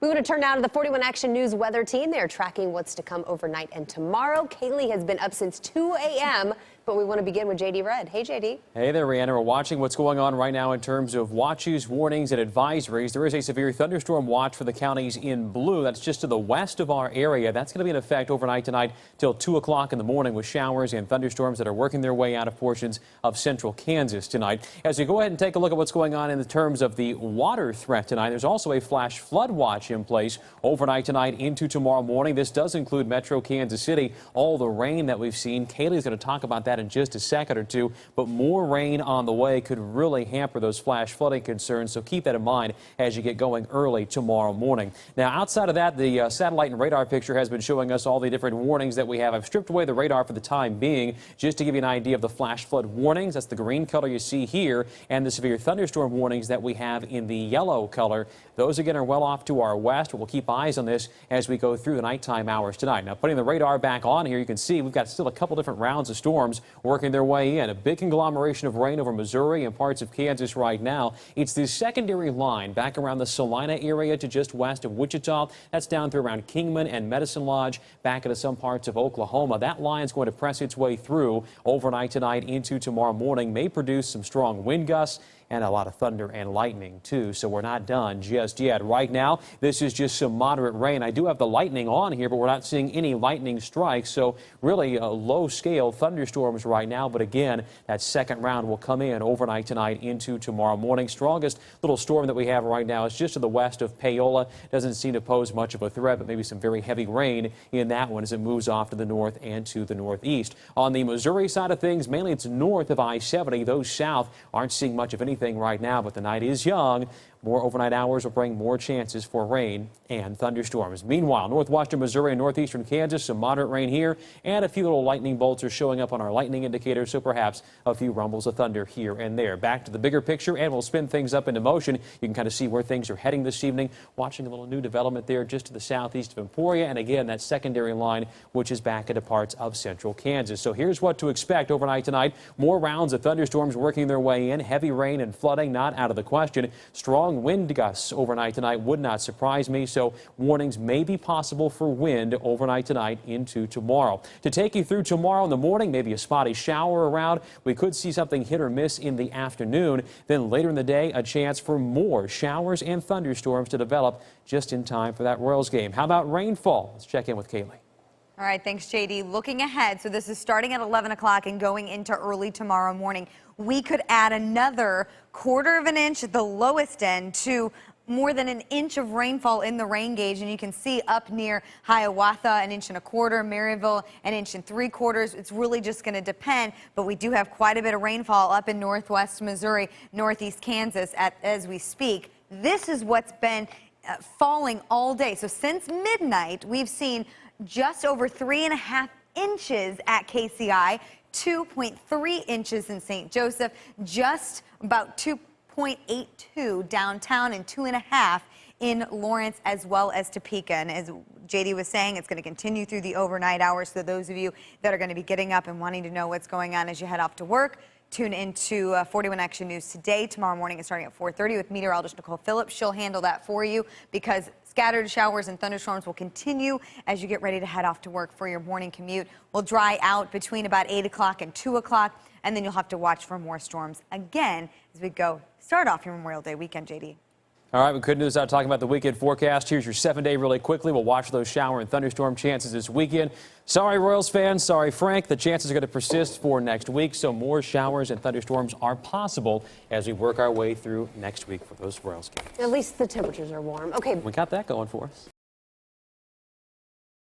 We want to turn now to the 41 Action News weather team. They are tracking what's to come overnight and tomorrow. Kalee has been up since 2 a.m., but we want to begin with JD Red. Hey, JD. Hey there, Rihanna. We're watching what's going on right now in terms of watches, warnings, and advisories. There is a severe thunderstorm watch for the counties in blue. That's just to the west of our area. That's going to be in effect overnight tonight till 2 o'clock in the morning with showers and thunderstorms that are working their way out of portions of central Kansas tonight. As we go ahead and take a look at what's going on in terms of the water threat tonight, there's also a flash flood watch in place overnight tonight into tomorrow morning. This does include Metro Kansas City. All the rain that we've seen. Kaylee's going to talk about that in just a second or two, but more rain on the way could really hamper those flash flooding concerns, so keep that in mind as you get going early tomorrow morning. Now, outside of that, the satellite and radar picture has been showing us all the different warnings that we have. I've stripped away the radar for the time being just to give you an idea of the flash flood warnings. That's the green color you see here, and the severe thunderstorm warnings that we have in the yellow color. Those again are well off to our west, but we'll keep eyes on this as we go through the nighttime hours tonight. Now, putting the radar back on here, you can see we've got still a couple different rounds of storms working their way in. A big conglomeration of rain over Missouri and parts of Kansas right now. It's the secondary line back around the Salina area to just west of Wichita. That's down through around Kingman and Medicine Lodge back into some parts of Oklahoma. That line is going to press its way through overnight tonight into tomorrow morning. May produce some strong wind gusts and a lot of thunder and lightning too, so we're not done just yet. Right now, this is just some moderate rain. I do have the lightning on here, but we're not seeing any lightning strikes, so really low-scale thunderstorms right now. But again, that second round will come in overnight tonight into tomorrow morning. Strongest little storm that we have right now is just to the west of Paola. Doesn't seem to pose much of a threat, but maybe some very heavy rain in that one as it moves off to the north and to the northeast. On the Missouri side of things, mainly it's north of I-70. Those south aren't seeing much of anything right now, but the night is young. More overnight hours will bring more chances for rain and thunderstorms. Meanwhile, northwestern Missouri and northeastern Kansas, some moderate rain here, and a few little lightning bolts are showing up on our lightning indicator, so perhaps a few rumbles of thunder here and there. Back to the bigger picture, and we'll spin things up into motion. You can kind of see where things are heading this evening. Watching a little new development there just to the southeast of Emporia, and again, that secondary line, which is back into parts of central Kansas. So here's what to expect overnight tonight. More rounds of thunderstorms working their way in. Heavy rain and flooding not out of the question. Strong wind gusts overnight tonight would not surprise me, so warnings may be possible for wind overnight tonight into tomorrow. To take you through tomorrow in the morning, maybe a spotty shower around. We could see something hit or miss in the afternoon. Then later in the day, a chance for more showers and thunderstorms to develop just in time for that Royals game. How about rainfall? Let's check in with Kaylee. All right, thanks, JD. Looking ahead, so this is starting at 11 o'clock and going into early tomorrow morning. We could add another 1/4 of an inch at the lowest end to more than an inch of rainfall in the rain gauge, and you can see up near Hiawatha 1 1/4 inches, Maryville 1 3/4 inches. It's really just going to depend, but we do have quite a bit of rainfall up in northwest Missouri, northeast Kansas as we speak. This is what's been falling all day. So since midnight, we've seen just over 3.5 inches at KCI, 2.3 inches in St. Joseph, just about 2.82 downtown, and 2.5 in Lawrence as well as Topeka. And as JD was saying, it's going to continue through the overnight hours. So those of you that are going to be getting up and wanting to know what's going on as you head off to work, tune into 41 Action News today. Tomorrow morning is starting at 4:30 with meteorologist Nicole Phillips. She'll handle that for you because scattered showers and thunderstorms will continue as you get ready to head off to work for your morning commute. We'll dry out between about 8 o'clock and 2 o'clock, and then you'll have to watch for more storms again as we start off your Memorial Day weekend, JD. All right, good news out talking about the weekend forecast. Here's your 7-day really quickly. We'll watch those shower and thunderstorm chances this weekend. Sorry, Royals fans. Sorry, Frank. The chances are going to persist for next week, so more showers and thunderstorms are possible as we work our way through next week for those Royals games. At least the temperatures are warm. Okay. We got that going for us.